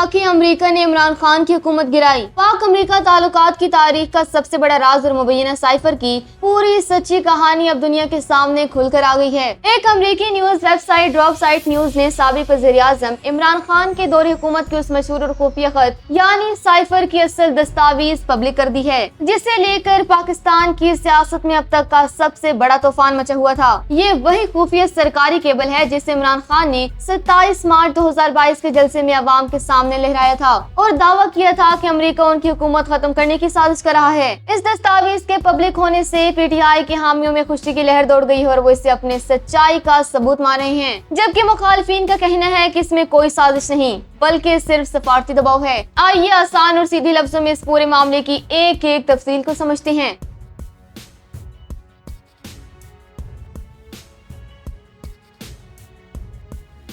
कि अमेरिका ने इमरान खान की हुकूमत गिराई। पाक अमेरिका ताल्लुकात की तारीख का सबसे बड़ा राज और मुबैना साइफर की पूरी सच्ची कहानी अब दुनिया के सामने खुलकर आ गई है। एक अमेरिकी news website drop site news ने साबिक वज़ीर-ए-आज़म इमरान खान के दौरे हुकूमत की उस मशहूर और खुफिया खत यानी साइफर की असल दस्तावेज पब्लिक कर दी है, जिसे लेकर पाकिस्तान की सियासत में अब तक का सबसे बड़ा तूफान मचा हुआ था। ये वही खुफिया सरकारी केबल है जिसे इमरान खान ने 27 मार्च 2022 के जलसे में अवाम के सामने लहराया था और दावा किया था कि अमेरिका उनकी हुकूमत खत्म करने की साजिश कर रहा है। इस दस्तावेज के पब्लिक होने से पीटीआई के हामियों में खुशी की लहर दौड़ गई है और वो इसे अपने सच्चाई का सबूत मान रहे हैं, जबकि मुखालिफिन का कहना है कि इसमें कोई साजिश नहीं बल्कि सिर्फ सफारती दबाव है। आइए आसान और सीधे लफ्जों में इस पूरे मामले की एक एक तफसील को समझते हैं।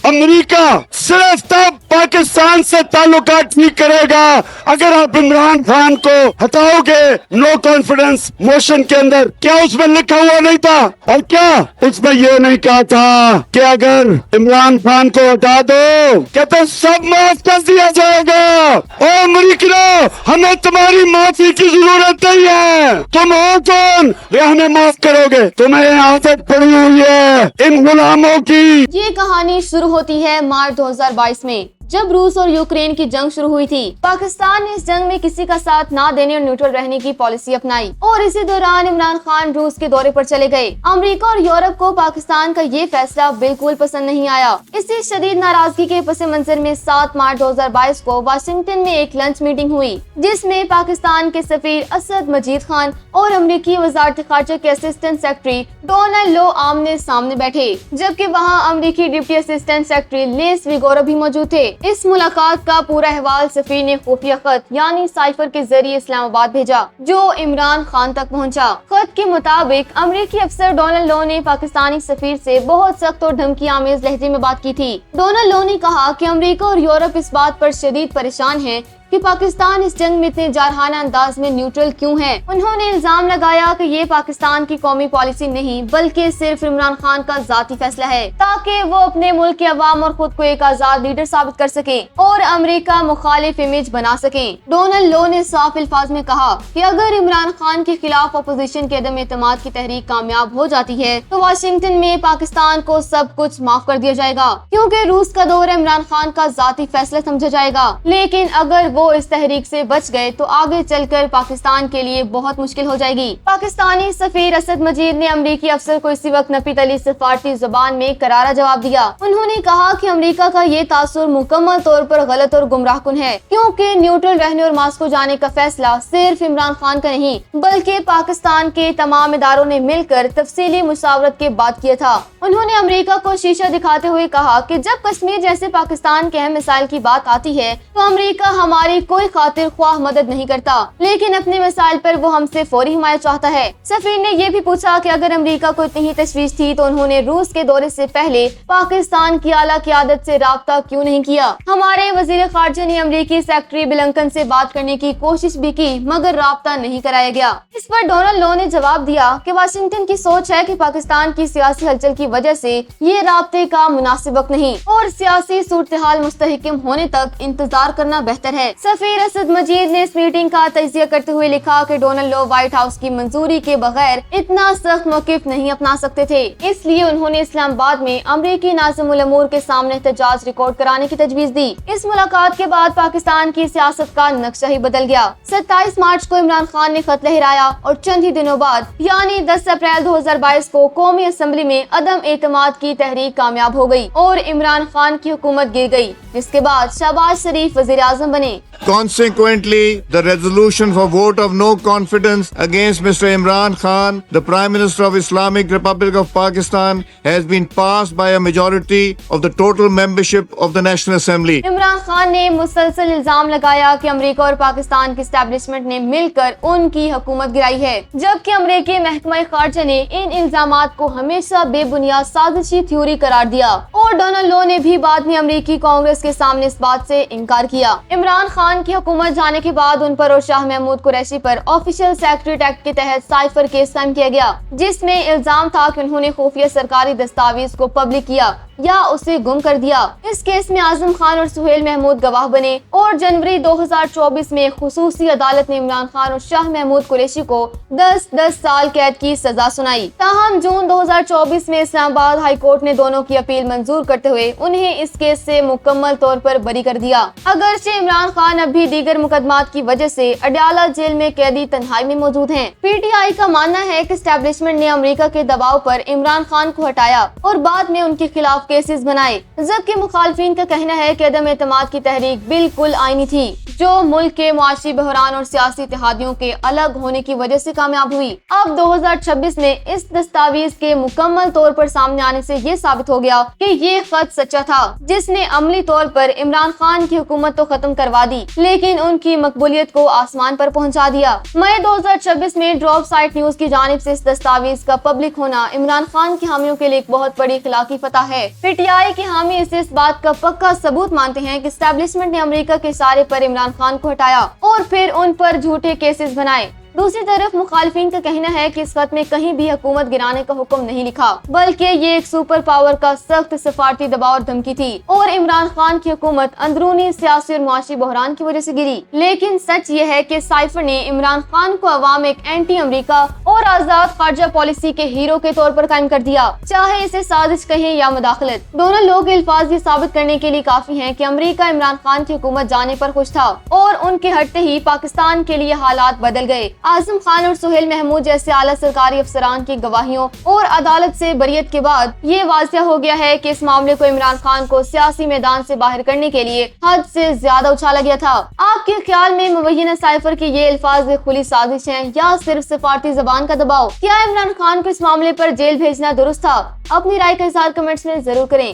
अमेरिका सिर्फ तब पाकिस्तान से ताल्लुकात ठीक करेगा अगर आप इमरान खान को हटाओगे नो कॉन्फिडेंस मोशन के अंदर। क्या उसमें लिखा हुआ नहीं था? और क्या उसमें ये नहीं कहा था कि अगर इमरान खान को हटा दो कहते सब माफ कर दिया जाएगा? ओ अमेरिकनो, हमें तुम्हारी माफी की जरूरत नहीं है। तुम हो कौन ये हमें माफ करोगे? तुम्हें आदत पड़ी हुई है इन गुलामों की। ये कहानी शुरू होती है मार्च 2022 में, जब रूस और यूक्रेन की जंग शुरू हुई थी। पाकिस्तान ने इस जंग में किसी का साथ ना देने और न्यूट्रल रहने की पॉलिसी अपनाई और इसी दौरान इमरान खान रूस के दौरे पर चले गए। अमेरिका और यूरोप को पाकिस्तान का ये फैसला बिल्कुल पसंद नहीं आया। इसी शदीद नाराजगी के पस मंजर में 7 मार्च 2022 को वाशिंगटन में एक लंच मीटिंग हुई, जिसमें पाकिस्तान के सफीर असद मजीद खान और अमेरिकी वजारत खारजा के असिस्टेंट सेक्रेटरी डोनाल्ड लो आमने सामने बैठे, जबकि वहाँ अमेरिकी डिप्टी असिस्टेंट सेक्रेटरी लेस विगोरा भी मौजूद थे। इस मुलाकात का पूरा अहवाल सफीर ने खुफिया खत यानी साइफर के जरिए इस्लामाबाद भेजा, जो इमरान खान तक पहुंचा। खत के मुताबिक अमेरिकी अफसर डोनाल्ड लो ने पाकिस्तानी सफीर से बहुत सख्त और धमकी आमेज लहजे में बात की थी। डोनाल्ड लो ने कहा कि अमेरिका और यूरोप इस बात पर शदीद परेशान है कि पाकिस्तान इस जंग में इतने जारहाना अंदाज में न्यूट्रल क्यों है। उन्होंने इल्जाम लगाया कि ये पाकिस्तान की कौमी पॉलिसी नहीं बल्कि सिर्फ इमरान खान का जाती फैसला है, ताकि वो अपने मुल्क के अवाम और खुद को एक आजाद लीडर साबित कर सके और अमेरिका मुखालिफ इमेज बना सके। डोनाल्ड लो ने साफ अल्फाज में कहा कि अगर इमरान खान के खिलाफ अपोजिशन के अदम एतमाद की तहरीक कामयाब हो जाती है तो वाशिंगटन में पाकिस्तान को सब कुछ माफ कर दिया जाएगा, क्योंकि रूस का दौरा इमरान खान का जाती फैसला समझा जाएगा। लेकिन अगर वो इस तहरीक से बच गए तो आगे चलकर पाकिस्तान के लिए बहुत मुश्किल हो जाएगी। पाकिस्तानी सफीर असद मजीद ने अमेरिकी अफसर को इसी वक्त नफी तली सफारती जुबान में करारा जवाब दिया। उन्होंने कहा कि अमेरिका का ये तासुर मुकम्मल तौर पर गलत और गुमराहकुन है, क्योंकि न्यूट्रल रहने और मास्को जाने का फैसला सिर्फ इमरान खान का नहीं बल्कि पाकिस्तान के तमाम इदारों ने मिलकर तफसीली मुशावरत के बाद किया था। उन्होंने अमेरिका को शीशा दिखाते हुए कहा कि जब कश्मीर जैसे पाकिस्तान के अहम मिसाइल की बात आती है तो अमेरिका हमारी कोई खातिर ख्वाह मदद नहीं करता, लेकिन अपने मिसाइल पर वो हमसे फौरी हिमायत चाहता है। सफीर ने ये भी पूछा कि अगर अमेरिका को इतनी ही तशवीश थी तो उन्होंने रूस के दौरे से पहले पाकिस्तान की आला क़यादत से राब्ता क्यों नहीं किया। हमारे वजीर खारजा ने अमेरिकी सेक्रेटरी ब्लिंकन से बात करने की कोशिश भी की मगर राब्ता नहीं कराया गया। इस पर डोनाल्ड लो ने जवाब दिया कि वाशिंगटन की सोच है कि पाकिस्तान की सियासी हलचल की वजह से ये राब्ते का मुनासिब वक्त नहीं और सियासी सूरत हाल मुस्तहकम होने तक इंतजार करना बेहतर है। सफीर असद मजीद ने इस मीटिंग का तजिया करते हुए लिखा कि डोनाल्ड लो व्हाइट हाउस की मंजूरी के बगैर इतना सख्त मौक़िफ़ नहीं अपना सकते थे, इसलिए उन्होंने इस्लामाबाद में अमेरिकी नाज़िम उल अमूर के सामने एहतजाज रिकॉर्ड कराने की तजवीज़ दी। इस मुलाकात के बाद पाकिस्तान की सियासत का नक्शा ही बदल गया। 27 मार्च को इमरान खान ने खत लहराया और चंद ही दिनों बाद यानी 10 अप्रैल 2022 को कौमी असम्बली में अदम एतमाद की तहरीक कामयाब हो गई और इमरान खान की हुकूमत गिर गई, जिसके बाद शहबाज शरीफ वज़ीर आज़म बने। Consequently, the resolution for vote of no confidence against Mr. Imran Khan, the Prime Minister of Islamic Republic of Pakistan, has been passed by a majority of the total membership of the National Assembly. Imran Khan ने मुसलसल इल्जाम लगाया कि America और पाकिस्तान की establishment ने मिलकर उनकी हुकूमत गिराई है, जबकि अमेरिकी महकमा खारजा ने इन इल्जामात को हमेशा बेबुनियाद साजिशी थ्योरी करार दिया और डोनाल्ड लो ने भी बाद में अमेरिकी कांग्रेस के सामने इस बात से इनकार किया। इमरान खान की हुकूमत जाने के बाद उन पर और शाह महमूद कुरैशी पर ऑफिशियल सेक्रेटरी एक्ट के तहत साइफर केस कायम किया गया, जिसमें इल्जाम था कि उन्होंने खुफिया सरकारी दस्तावेज को पब्लिक किया یا اسے گم کر دیا۔ اس کیس میں اعظم خان اور سہیل محمود گواہ بنے اور جنوری 2024 میں خصوصی عدالت نے عمران خان اور شاہ محمود قریشی کو 10 سال قید کی سزا سنائی۔ تاہم جون 2024 میں اسلام آباد ہائی کورٹ نے دونوں کی اپیل منظور کرتے ہوئے انہیں اس کیس سے مکمل طور پر بری کر دیا۔ اگرچہ عمران خان اب بھی دیگر مقدمات کی وجہ سے اڈیالہ جیل میں قیدی تنہائی میں موجود ہیں۔ پی ٹی آئی کا ماننا ہے کہ اسٹیبلشمنٹ نے امریکہ کے دباؤ پر عمران خان کو ہٹایا اور بعد میں ان کے خلاف کیسز بنائے، جبکہ مخالفین کا کہنا ہے کہ عدم اعتماد کی تحریک بالکل آئینی تھی جو ملک کے معاشی بحران اور سیاسی اتحادیوں کے الگ ہونے کی وجہ سے کامیاب ہوئی۔ اب 2026 میں اس دستاویز کے مکمل طور پر سامنے آنے سے یہ ثابت ہو گیا کہ یہ خط سچا تھا، جس نے عملی طور پر عمران خان کی حکومت تو ختم کروا دی لیکن ان کی مقبولیت کو آسمان پر پہنچا دیا۔ مئی 2026 میں ڈراپ سائٹ نیوز کی جانب سے اس دستاویز کا پبلک ہونا عمران خان کے حامیوں کے لیے ایک بہت بڑی اخلاقی فتح ہے۔ پی ٹی آئی کے حامی اسے اس بات کا پکا ثبوت مانتے ہیں کہ اسٹیبلشمنٹ نے امریکہ کے اشارے پر عمران خان کو ہٹایا اور پھر ان پر جھوٹے کیسز بنائے۔ دوسری طرف مخالفین کا کہنا ہے کہ اس خط میں کہیں بھی حکومت گرانے کا حکم نہیں لکھا، بلکہ یہ ایک سپر پاور کا سخت سفارتی دباؤ اور دھمکی تھی اور عمران خان کی حکومت اندرونی سیاسی اور معاشی بحران کی وجہ سے گری۔ لیکن سچ یہ ہے کہ سائفر نے عمران خان کو عوام ایک اینٹی امریکہ اور آزاد خارجہ پالیسی کے ہیرو کے طور پر قائم کر دیا، چاہے اسے سازش کہیں یا مداخلت۔ دونوں لوگ الفاظ یہ ثابت کرنے کے لیے کافی ہیں کہ امریکہ عمران خان کی حکومت جانے پر خوش تھا اور ان کے ہٹتے ہی پاکستان کے لیے حالات بدل گئے۔ اعظم خان اور سہیل محمود جیسے اعلیٰ سرکاری افسران کی گواہیوں اور عدالت سے بریت کے بعد یہ واضح ہو گیا ہے کہ اس معاملے کو عمران خان کو سیاسی میدان سے باہر کرنے کے لیے حد سے زیادہ اچھالا گیا تھا۔ آپ کے خیال میں مبینہ سائفر کے یہ الفاظ ایک کھلی سازش ہیں یا صرف سفارتی زبان کا دباؤ؟ کیا عمران خان کو اس معاملے پر جیل بھیجنا درست تھا؟ اپنی رائے کا اظہار کمنٹس میں ضرور کریں۔